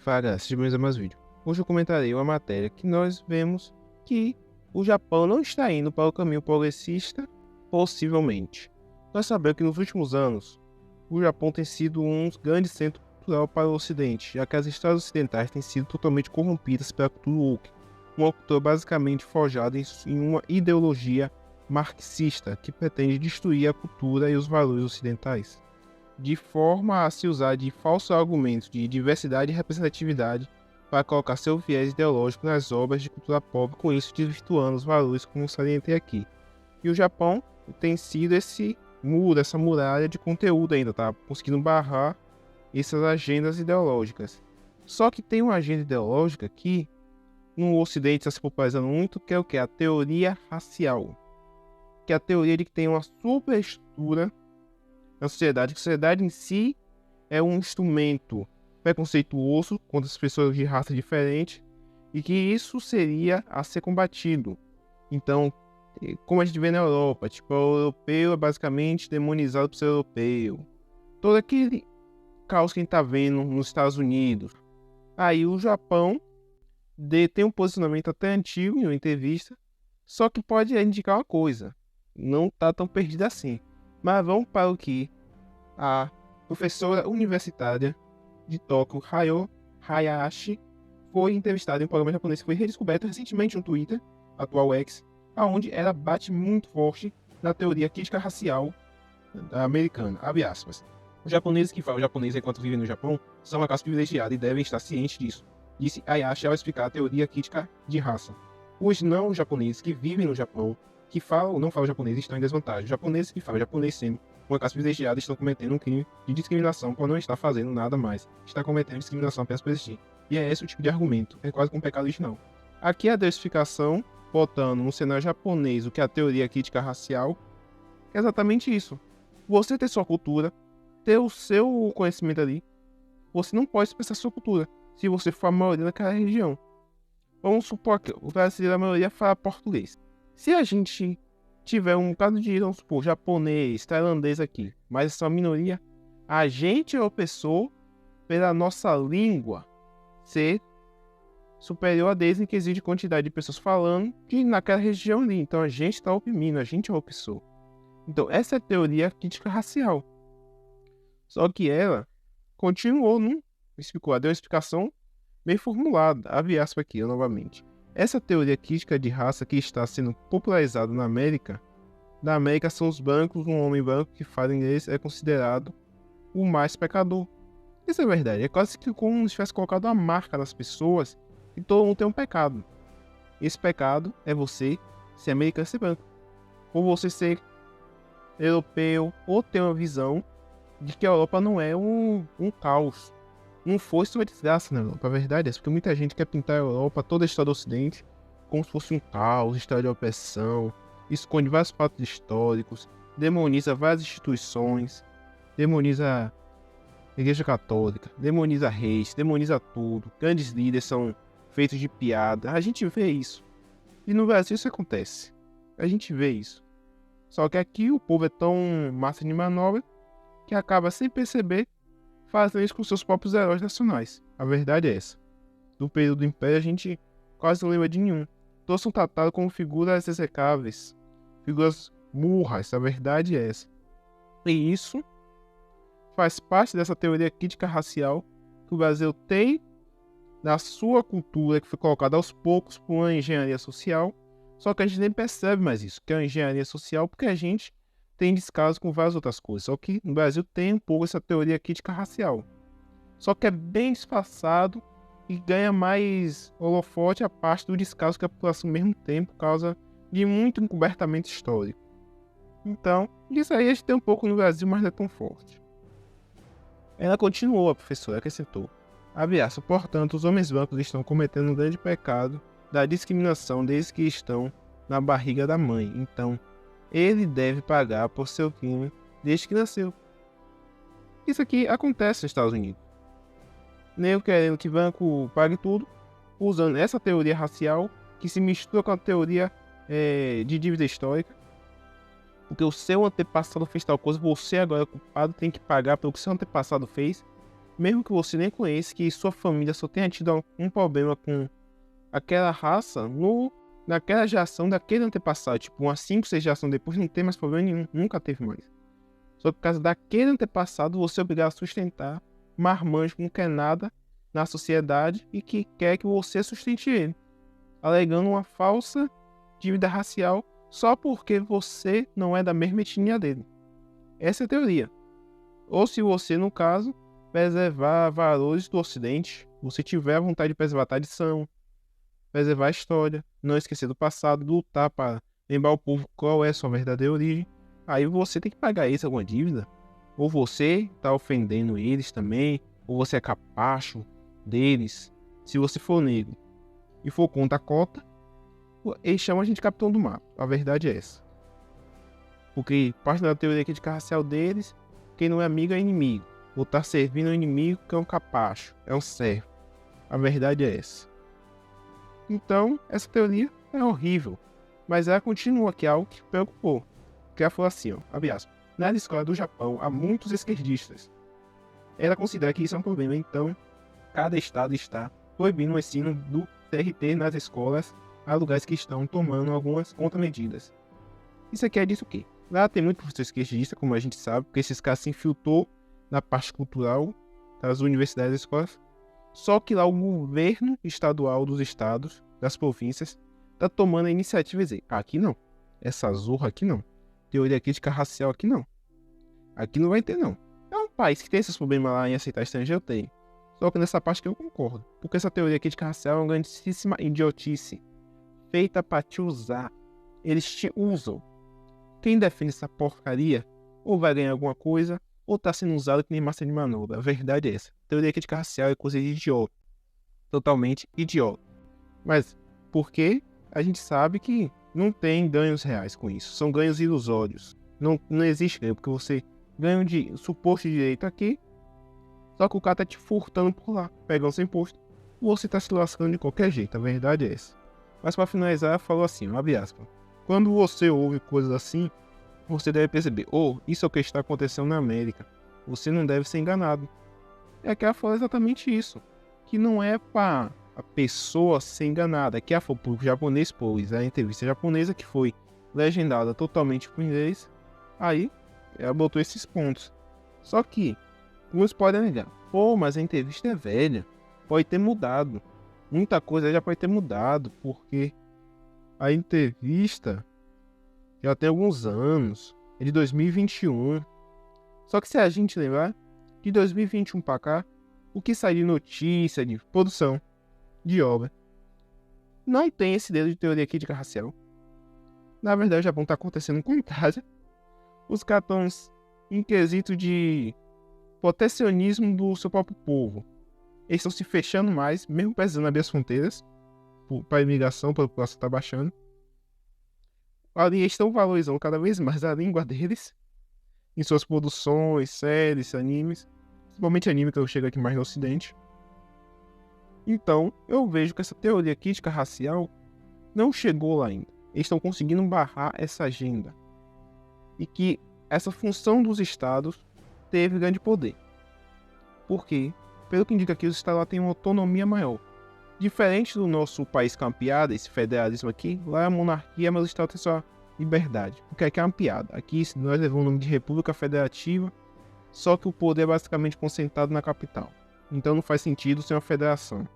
Fala galera, sejam bem-vindos a mais um vídeo. Hoje eu comentarei uma matéria que nós vemos que o Japão não está indo para o caminho progressista, possivelmente. Nós sabemos que nos últimos anos, o Japão tem sido um grande centro cultural para o Ocidente, já que as estradas ocidentais têm sido totalmente corrompidas pela cultura woke, uma cultura basicamente forjada em uma ideologia marxista que pretende destruir a cultura e os valores ocidentais, de forma a se usar de falsos argumentos de diversidade e representatividade para colocar seu viés ideológico nas obras de cultura pop, com isso desvirtuando os valores, como salientei aqui. E o Japão tem sido esse muro, essa muralha de conteúdo ainda, tá? Conseguindo barrar essas agendas ideológicas. Só que tem uma agenda ideológica que no Ocidente está se popularizando muito, que é o que? A teoria racial. Que é a teoria de que tem uma superestrutura na sociedade, que a sociedade em si é um instrumento preconceituoso contra as pessoas de raça diferente e que isso seria a ser combatido. Então, como a gente vê na Europa, tipo, o europeu é basicamente demonizado por ser europeu. Todo aquele caos que a gente tá vendo nos Estados Unidos. Aí o Japão tem um posicionamento até antigo em uma entrevista, só que pode indicar uma coisa, não tá tão perdido assim. Mas vamos para o que a professora universitária de Tóquio, Hayo Hayashi, foi entrevistada em um programa japonês que foi redescoberto recentemente no Twitter, atual X, onde ela bate muito forte na teoria crítica racial americana, abre aspas. Os japoneses que falam japonês enquanto vivem no Japão são uma classe privilegiada e devem estar cientes disso, disse Hayashi ao explicar a teoria crítica de raça. Os não japoneses que vivem no Japão, que falam ou não falam japonês, estão em desvantagem. Os japoneses que falam japonês sendo uma classe privilegiada estão cometendo um crime de discriminação por não estar fazendo nada mais. Está cometendo discriminação apenas por existir. E é esse o tipo de argumento. É quase como um pecado original. Aqui a diversificação, botando no cenário japonês o que é a teoria crítica racial, é exatamente isso. Você ter sua cultura, ter o seu conhecimento ali, você não pode expressar sua cultura se você for a maioria daquela região. Vamos supor que o brasileiro, a maioria, fala português. Se a gente tiver um caso de, vamos supor, japonês, tailandês aqui, mas essa minoria, a gente é opressor pela nossa língua ser superior a deles em quesito de quantidade de pessoas falando que naquela região ali. Então a gente está oprimindo, a gente é o opressor. Então essa é a teoria crítica racial. Só que ela continuou, não explicou, deu uma explicação bem formulada, abre aspas aqui novamente. Essa teoria crítica de raça que está sendo popularizada na América são os brancos, um homem branco que fala inglês é considerado o mais pecador. Isso é verdade, é quase que como se tivesse colocado uma marca nas pessoas e todo mundo tem um pecado. Esse pecado é você ser americano e ser branco. Ou você ser europeu, ou ter uma visão de que a Europa não é um caos. Não fosse uma desgraça na Europa, a verdade é essa, porque muita gente quer pintar a Europa, toda a história do Ocidente, como se fosse um caos, história de opressão, esconde vários fatos históricos, demoniza várias instituições, demoniza a Igreja Católica, demoniza reis, demoniza tudo, grandes líderes são feitos de piada, a gente vê isso. E no Brasil isso acontece, a gente vê isso. Só que aqui o povo é tão massa de manobra que acaba sem perceber fazendo isso com seus próprios heróis nacionais. A verdade é essa. Do período do Império a gente quase não lembra de nenhum. Todos são tratados como figuras execráveis, figuras burras, a verdade é essa. E isso faz parte dessa teoria crítica racial que o Brasil tem na sua cultura, que foi colocada aos poucos por uma engenharia social, só que a gente nem percebe mais isso, que é uma engenharia social, porque a gente tem descaso com várias outras coisas. Só que no Brasil tem um pouco essa teoria crítica racial. Só que é bem disfarçado e ganha mais holofote a parte do descaso que a população ao mesmo tempo causa de muito encobertamento histórico. Então, isso aí a gente tem um pouco no Brasil, mas não é tão forte. Ela continuou, a professora acrescentou. Abre aspas, portanto, os homens brancos estão cometendo um grande pecado da discriminação desde que estão na barriga da mãe. Então, ele deve pagar por seu crime desde que nasceu. Isso aqui acontece nos Estados Unidos. Nego querendo que branco pague tudo, usando essa teoria racial que se mistura com a teoria de dívida histórica. Porque o seu antepassado fez tal coisa, você agora culpado tem que pagar pelo que seu antepassado fez. mesmo que você nem conheça, que sua família só tenha tido um problema com aquela raça naquela geração daquele antepassado, tipo umas 5, 6 gerações depois, não tem mais problema nenhum, nunca teve mais. Só que por causa daquele antepassado, você é obrigado a sustentar marmanjo que não quer nada na sociedade e que quer que você sustente ele, alegando uma falsa dívida racial só porque você não é da mesma etnia dele. Essa é a teoria. Ou se você, no caso, preservar valores do Ocidente, você tiver a vontade de preservar a tradição, preservar a história, não esquecer do passado, lutar para lembrar o povo qual é a sua verdadeira origem, aí você tem que pagar isso, alguma dívida. Ou você está ofendendo eles também, ou você é capacho deles. Se você for negro e for contra a cota, eles chamam a gente de capitão do mato. A verdade é essa. Porque parte da teoria crítica racial deles, quem não é amigo é inimigo. Ou tá servindo ao inimigo que é um capacho, é um servo. A verdade é essa. Então, essa teoria é horrível. Mas ela continua, que é algo que preocupou. Que ela falou assim, ó, abre aspas, na escola do Japão há muitos esquerdistas. Ela considera que isso é um problema, então cada estado está proibindo o ensino do TRT nas escolas a lugares que estão tomando algumas contramedidas. Isso aqui é disso o quê? Lá tem muito professor esquerdista, como a gente sabe, porque esses caras se infiltrou na parte cultural das universidades e escolas. Só que lá o governo estadual dos estados, das províncias, está tomando a iniciativa de dizer, aqui não, essa zorra aqui não, teoria crítica racial aqui não, aqui não vai ter não. É um país que tem esses problemas lá em aceitar estrangeiro, tem. Só que nessa parte que eu concordo, porque essa teoria crítica racial é uma grandíssima idiotice, feita para te usar. Eles te usam. Quem defende essa porcaria ou vai ganhar alguma coisa, ou tá sendo usado que nem massa de manobra. A verdade é essa. Teoria crítica racial é coisa de idiota. Totalmente idiota. Mas por quê? A gente sabe que não tem ganhos reais com isso. São ganhos ilusórios. Não existe ganho, porque você ganha de suposto direito aqui, só que o cara tá te furtando por lá, pegando seu imposto, ou você tá se lascando de qualquer jeito. A verdade é essa. Mas para finalizar, falou assim, abre aspas. Quando você ouve coisas assim, você deve perceber, isso é o que está acontecendo na América. Você não deve ser enganado. É que ela falou exatamente isso. Que não é para a pessoa ser enganada. Que ela falou para o japonês, pois a entrevista japonesa que foi legendada totalmente para o inglês. Aí, ela botou esses pontos. Só que, alguns podem negar. Mas a entrevista é velha. Pode ter mudado. Muita coisa já pode ter mudado. Porque a entrevista já tem alguns anos, é de 2021. Só que se a gente lembrar, de 2021 para cá, o que sai de notícia, de produção, de obra, não tem esse dedo de teoria crítica racial. Na verdade, o Japão está acontecendo o contrário. Os caras estão em quesito de protecionismo do seu próprio povo. Eles estão se fechando mais, mesmo precisando abrir as fronteiras, para a imigração, para a população estar baixando. Ali eles estão valorizando cada vez mais a língua deles em suas produções, séries, animes, principalmente anime que eu chego aqui mais no ocidente. Então, eu vejo que essa teoria crítica racial não chegou lá ainda. Eles estão conseguindo barrar essa agenda. E que essa função dos estados teve grande poder. Por quê? Pelo que indica aqui, os estados lá têm uma autonomia maior. Diferente do nosso país que é uma piada, esse federalismo aqui, lá é a monarquia, mas os estados têm sua liberdade. Porque aqui é uma piada. Aqui nós levamos o nome de República Federativa, só que o poder é basicamente concentrado na capital. Então não faz sentido ser uma federação.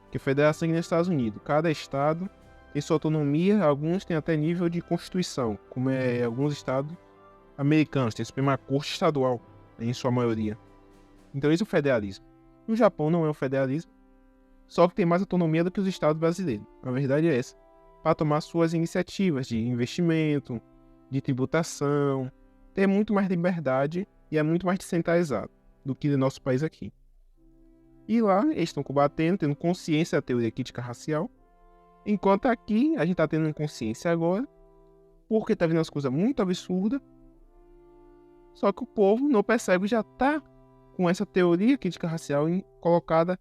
Porque federação é nos Estados Unidos. Cada estado tem sua autonomia, alguns têm até nível de constituição, como é alguns estados americanos, tem a Suprema Corte Estadual, em sua maioria. Então isso é o federalismo. No Japão não é um federalismo, só que tem mais autonomia do que os estados brasileiros. A verdade é essa. Para tomar suas iniciativas de investimento, de tributação, ter muito mais liberdade e é muito mais descentralizado do que no nosso país aqui. E lá eles estão combatendo, tendo consciência da teoria crítica racial, enquanto aqui a gente está tendo consciência agora, porque está vendo as coisas muito absurdas, só que o povo não percebe, já está com essa teoria crítica racial colocada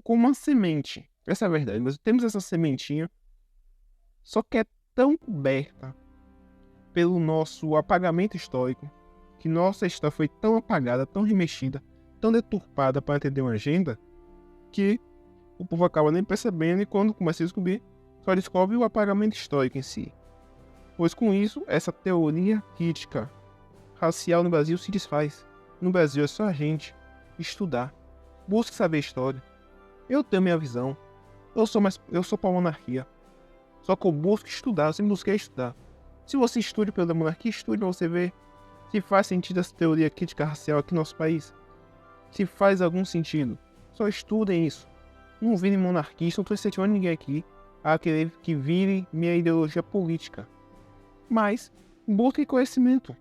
como uma semente. Essa é a verdade, mas temos essa sementinha, só que é tão coberta pelo nosso apagamento histórico, que nossa história foi tão apagada, tão remexida, tão deturpada para entender uma agenda que o povo acaba nem percebendo e quando começa a descobrir, só descobre o apagamento histórico em si. Pois com isso, essa teoria crítica racial no Brasil se desfaz. No Brasil é só a gente estudar, busque saber história. Eu tenho minha visão, eu sou para a monarquia. Só que eu busco estudar, eu sempre busquei estudar. Se você estude pela monarquia, estude para você ver se faz sentido essa teoria crítica racial aqui no nosso país. Se faz algum sentido. Só estudem isso. Não virem monarquista, não estou incentivando ninguém aqui a querer que vire minha ideologia política. Mas busquem conhecimento.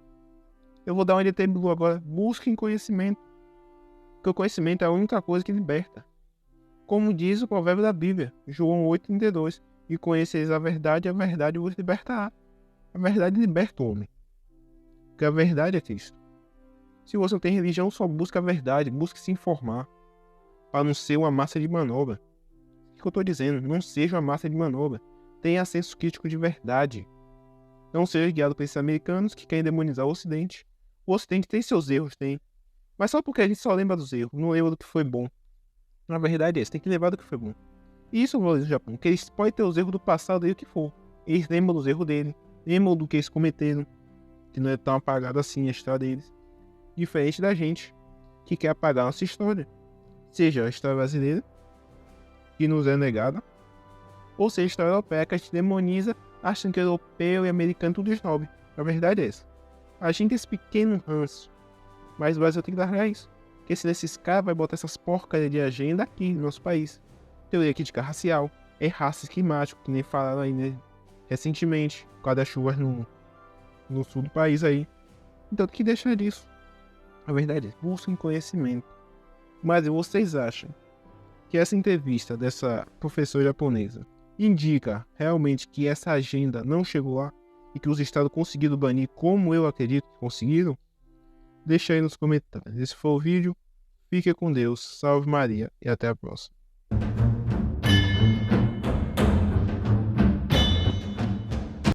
Eu vou dar um NT Blue agora. Busquem conhecimento. Porque o conhecimento é a única coisa que liberta. Como diz o provérbio da Bíblia, João 8,32. E conheceis a verdade vos libertará. A verdade liberta o homem. Porque a verdade é Cristo. Se você não tem religião, só busca a verdade. Busque se informar. Para não ser uma massa de manobra. O que eu estou dizendo? Não seja uma massa de manobra. Tenha senso crítico de verdade. Não seja guiado por esses americanos que querem demonizar o Ocidente. O Ocidente tem seus erros, tem. Mas só porque a gente só lembra dos erros, não lembra do que foi bom. Na verdade é isso, tem que lembrar do que foi bom. E isso eu valorizo no Japão, que eles podem ter os erros do passado aí o que for. Eles lembram dos erros dele, lembram do que eles cometeram, que não é tão apagado assim a história deles. Diferente da gente, que quer apagar nossa história. Seja a história brasileira, que nos é negada, ou seja a história europeia, que a gente demoniza, achando que europeu e americano tudo snob. A verdade é essa. A gente tem esse pequeno ranço, mas o Brasil tem que largar isso. Porque senão esses caras vão botar essas porcarias de agenda aqui no nosso país. Teoria crítica racial, é racismo climático, que nem falaram aí, né? Recentemente, por causa das chuvas no sul do país aí. Então tem que deixar disso. A verdade é, busquem conhecimento. Mas vocês acham que essa entrevista dessa professora japonesa indica realmente que essa agenda não chegou lá e que os estados conseguiram banir como eu acredito que conseguiram? Deixa aí nos comentários. Esse foi o vídeo. Fique com Deus. Salve Maria e até a próxima.